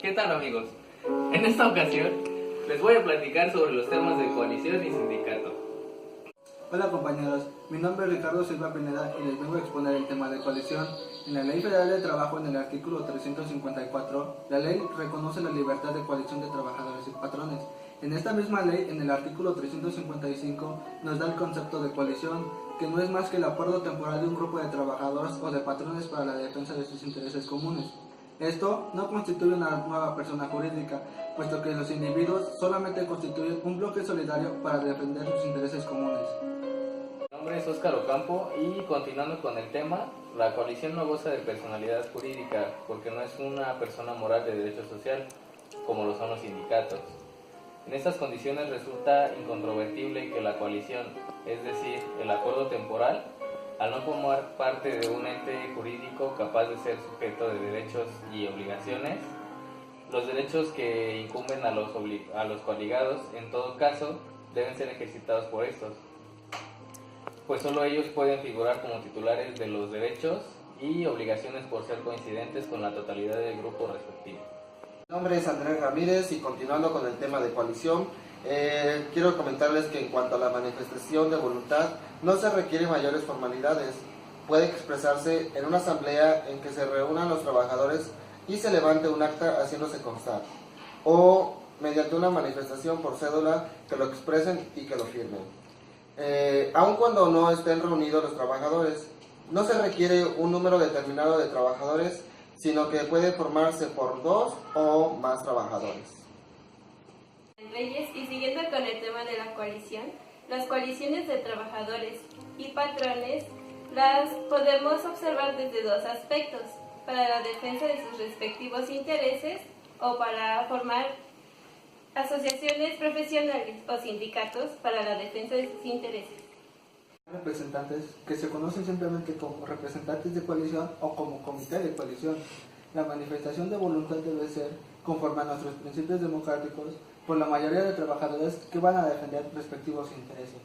¿Qué tal, amigos? En esta ocasión les voy a platicar sobre los temas de coalición y sindicato. Hola compañeros, mi nombre es Ricardo Silva Pineda y les vengo a exponer el tema de coalición. En la Ley Federal de Trabajo, en el artículo 354, la ley reconoce la libertad de coalición de trabajadores y patrones. En esta misma ley, en el artículo 355, nos da el concepto de coalición, que no es más que el acuerdo temporal de un grupo de trabajadores o de patrones para la defensa de sus intereses comunes. Esto no constituye una nueva persona jurídica, puesto que los individuos solamente constituyen un bloque solidario para defender sus intereses comunes. Mi nombre es Óscar Ocampo y continuando con el tema, la coalición no goza de personalidad jurídica porque no es una persona moral de derecho social, como lo son los sindicatos. En estas condiciones resulta incontrovertible que la coalición, es decir, el acuerdo temporal, al no formar parte de un ente jurídico capaz de ser sujeto de derechos y obligaciones, los derechos que incumben a los coaligados, en todo caso, deben ser ejercitados por estos, pues solo ellos pueden figurar como titulares de los derechos y obligaciones por ser coincidentes con la totalidad del grupo respectivo. Mi nombre es Andrés Ramírez y continuando con el tema de coalición, quiero comentarles que en cuanto a la manifestación de voluntad, no se requieren mayores formalidades. Puede expresarse en una asamblea en que se reúnan los trabajadores y se levante un acta haciéndose constar, o mediante una manifestación por cédula que lo expresen y que lo firmen. Aun cuando no estén reunidos los trabajadores, no se requiere un número determinado de trabajadores, sino que puede formarse por 2 o más trabajadores. Reyes, y siguiendo con el tema de la coalición, las coaliciones de trabajadores y patrones las podemos observar desde dos aspectos: para la defensa de sus respectivos intereses o para formar asociaciones profesionales o sindicatos para la defensa de sus intereses. Representantes que se conocen simplemente como representantes de coalición o como comité de coalición. La manifestación de voluntad debe ser conforme a nuestros principios democráticos por la mayoría de trabajadores que van a defender respectivos intereses.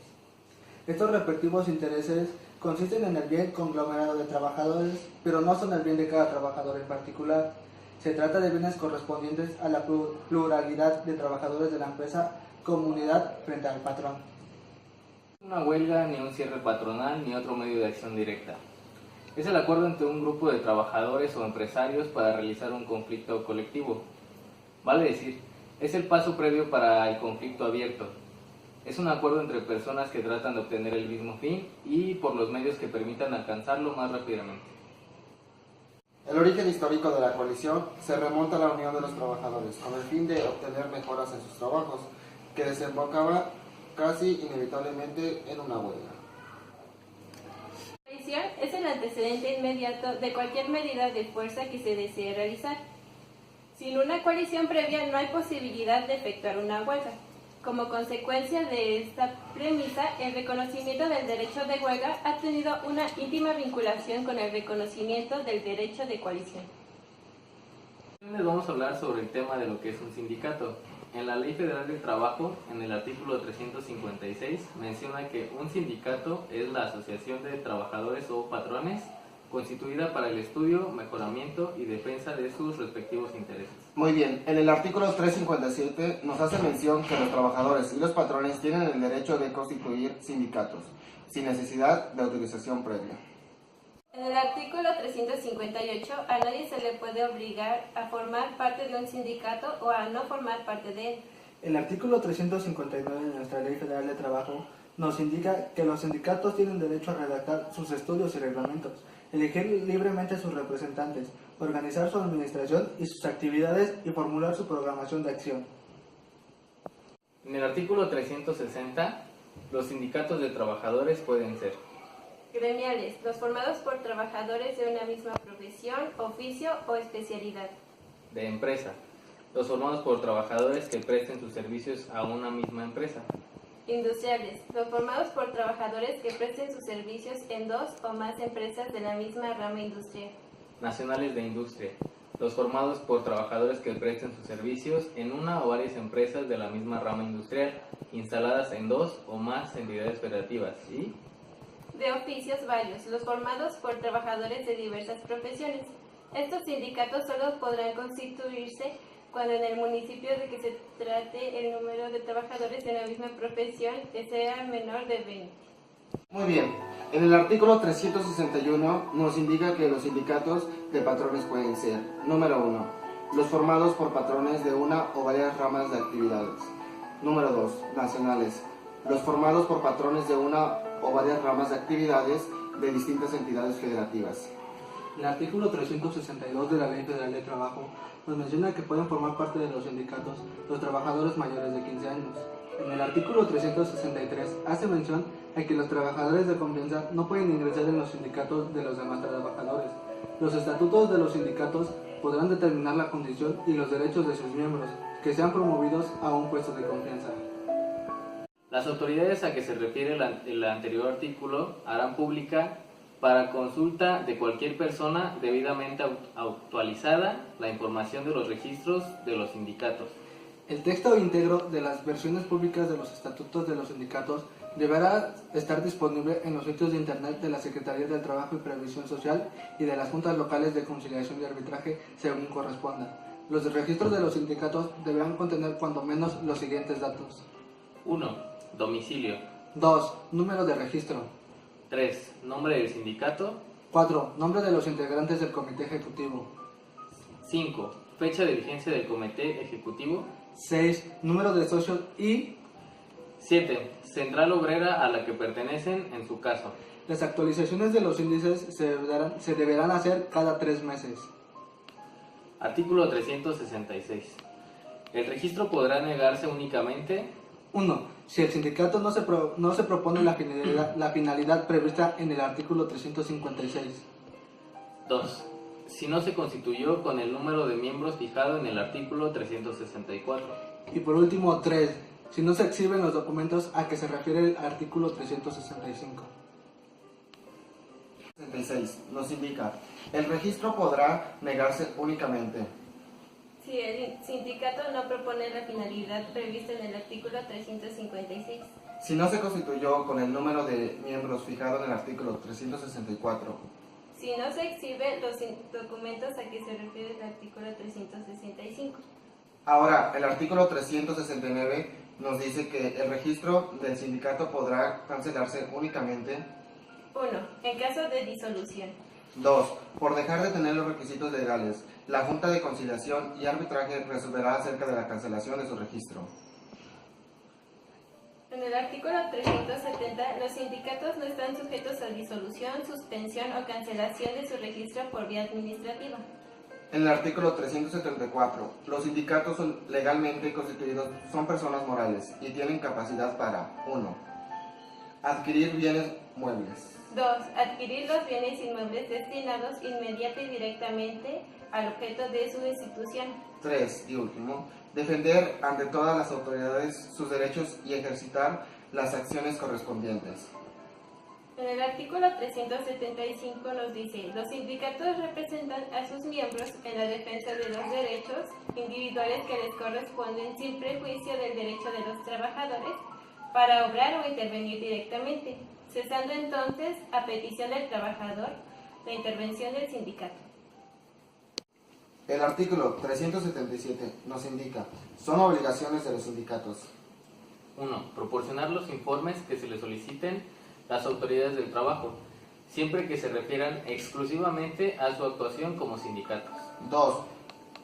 Estos respectivos intereses consisten en el bien conglomerado de trabajadores, pero no son el bien de cada trabajador en particular. Se trata de bienes correspondientes a la pluralidad de trabajadores de la empresa comunidad frente al patrón. Una huelga, ni un cierre patronal, ni otro medio de acción directa. Es el acuerdo entre un grupo de trabajadores o empresarios para realizar un conflicto colectivo. Vale decir, es el paso previo para el conflicto abierto. Es un acuerdo entre personas que tratan de obtener el mismo fin y por los medios que permitan alcanzarlo más rápidamente. El origen histórico de la coalición se remonta a la unión de los trabajadores con el fin de obtener mejoras en sus trabajos, que desembocaba casi inevitablemente en una huelga. La coalición es el antecedente inmediato de cualquier medida de fuerza que se desee realizar. Sin una coalición previa no hay posibilidad de efectuar una huelga. Como consecuencia de esta premisa, el reconocimiento del derecho de huelga ha tenido una íntima vinculación con el reconocimiento del derecho de coalición. Les vamos a hablar sobre el tema de lo que es un sindicato. En la Ley Federal del Trabajo, en el artículo 356, menciona que un sindicato es la asociación de trabajadores o patrones constituida para el estudio, mejoramiento y defensa de sus respectivos intereses. Muy bien, en el artículo 357 nos hace mención que los trabajadores y los patrones tienen el derecho de constituir sindicatos, sin necesidad de autorización previa. En el artículo 358, a nadie se le puede obligar a formar parte de un sindicato o a no formar parte de él. El artículo 359 de nuestra Ley Federal de Trabajo nos indica que los sindicatos tienen derecho a redactar sus estudios y reglamentos, elegir libremente sus representantes, organizar su administración y sus actividades y formular su programación de acción. En el artículo 360, los sindicatos de trabajadores pueden ser Gremiales, los formados por trabajadores de una misma profesión, oficio o especialidad. de empresa, los formados por trabajadores que presten sus servicios a una misma empresa. Industriales, los formados por trabajadores que presten sus servicios en 2 o más empresas de la misma rama industrial. Nacionales de industria, los formados por trabajadores que presten sus servicios en una o varias empresas de la misma rama industrial, instaladas en 2 o más entidades federativas. Y De oficios varios, los formados por trabajadores de diversas profesiones. Estos sindicatos solo podrán constituirse cuando en el municipio de que se trate el número de trabajadores en la misma profesión sea menor de 20. Muy bien, en el artículo 361 nos indica que los sindicatos de patrones pueden ser: número 1, los formados por patrones de una o varias ramas de actividades; número 2, nacionales, los formados por patrones de una o varias ramas de actividades de distintas entidades federativas. El artículo 362 de la Ley Federal de Trabajo nos menciona que pueden formar parte de los sindicatos los trabajadores mayores de 15 años. En el artículo 363 hace mención a que los trabajadores de confianza no pueden ingresar en los sindicatos de los demás trabajadores. Los estatutos de los sindicatos podrán determinar la condición y los derechos de sus miembros, que sean promovidos a un puesto de confianza. Las autoridades a que se refiere el anterior artículo harán pública para consulta de cualquier persona debidamente actualizada la información de los registros de los sindicatos. El texto íntegro de las versiones públicas de los estatutos de los sindicatos deberá estar disponible en los sitios de internet de la Secretaría del Trabajo y Previsión Social y de las juntas locales de conciliación y arbitraje según corresponda. Los registros de los sindicatos deberán contener cuando menos los siguientes datos. 1. Domicilio. 2. Número de registro. 3. Nombre del sindicato. 4. Nombre de los integrantes del comité ejecutivo. 5. Fecha de vigencia del comité ejecutivo. 6. Número de socios y 7. Central obrera a la que pertenecen en su caso. las actualizaciones de los índices se deberán hacer cada 3 meses. Artículo 366. El registro podrá negarse únicamente 1. Si el sindicato no se propone la finalidad prevista en el artículo 356. 2. Si no se constituyó con el número de miembros fijado en el artículo 364. Y por último, 3. Si no se exhiben los documentos a que se refiere el artículo 365. 66. Nos indica: el registro podrá negarse únicamente Si el sindicato no propone la finalidad prevista en el artículo 356. si no se constituyó con el número de miembros fijado en el artículo 364. Si no se exhibe los documentos a que se refiere el artículo 365. Ahora, el artículo 369 nos dice que el registro del sindicato podrá cancelarse únicamente 1. En caso de disolución. 2. Por dejar de tener los requisitos legales. La Junta de Conciliación y Arbitraje resolverá acerca de la cancelación de su registro. En el artículo 370, los sindicatos no están sujetos a disolución, suspensión o cancelación de su registro por vía administrativa. En el artículo 374, los sindicatos legalmente constituidos son personas morales y tienen capacidad para 1. Adquirir bienes muebles. 2. Adquirir los bienes inmuebles destinados inmediata y directamente al objeto de su institución. 3. Y último, defender ante todas las autoridades sus derechos y ejercitar las acciones correspondientes. En el artículo 375 nos dice: los sindicatos representan a sus miembros en la defensa de los derechos individuales que les corresponden sin prejuicio del derecho de los trabajadores para obrar o intervenir directamente, cesando entonces, a petición del trabajador, la intervención del sindicato. El artículo 377 nos indica: son obligaciones de los sindicatos. 1. Proporcionar los informes que se les soliciten las autoridades del trabajo, siempre que se refieran exclusivamente a su actuación como sindicatos. 2.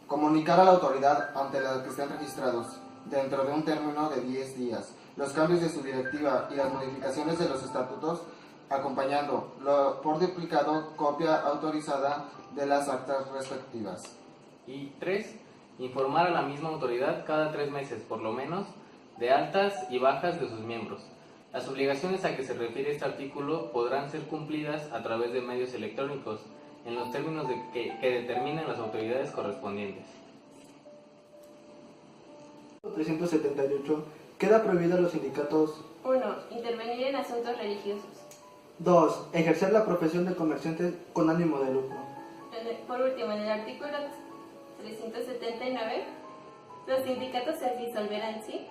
Comunicar a la autoridad ante la que estén registrados, dentro de un término de 10 días, los cambios de su directiva y las modificaciones de los estatutos, acompañando por duplicado copia autorizada de las actas respectivas. Y 3. Informar a la misma autoridad cada 3 meses, por lo menos, de altas y bajas de sus miembros. Las obligaciones a que se refiere este artículo podrán ser cumplidas a través de medios electrónicos, en los términos que determinen las autoridades correspondientes. 378. Queda prohibido a los sindicatos. 1. Intervenir en asuntos religiosos. 2. Ejercer la profesión de comerciantes con ánimo de lucro. Por último, en el artículo 379, los sindicatos se disolverán, ¿sí?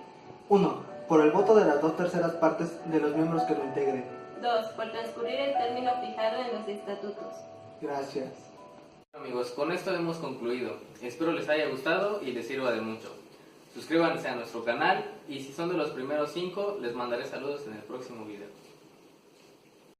1. Por el voto de las 2/3 partes de los miembros que lo integren. 2. Por transcurrir el término fijado en los estatutos. Gracias. Amigos, con esto hemos concluido. Espero les haya gustado y les sirva de mucho. Suscríbanse a nuestro canal y si son de los primeros 5, les mandaré saludos en el próximo video.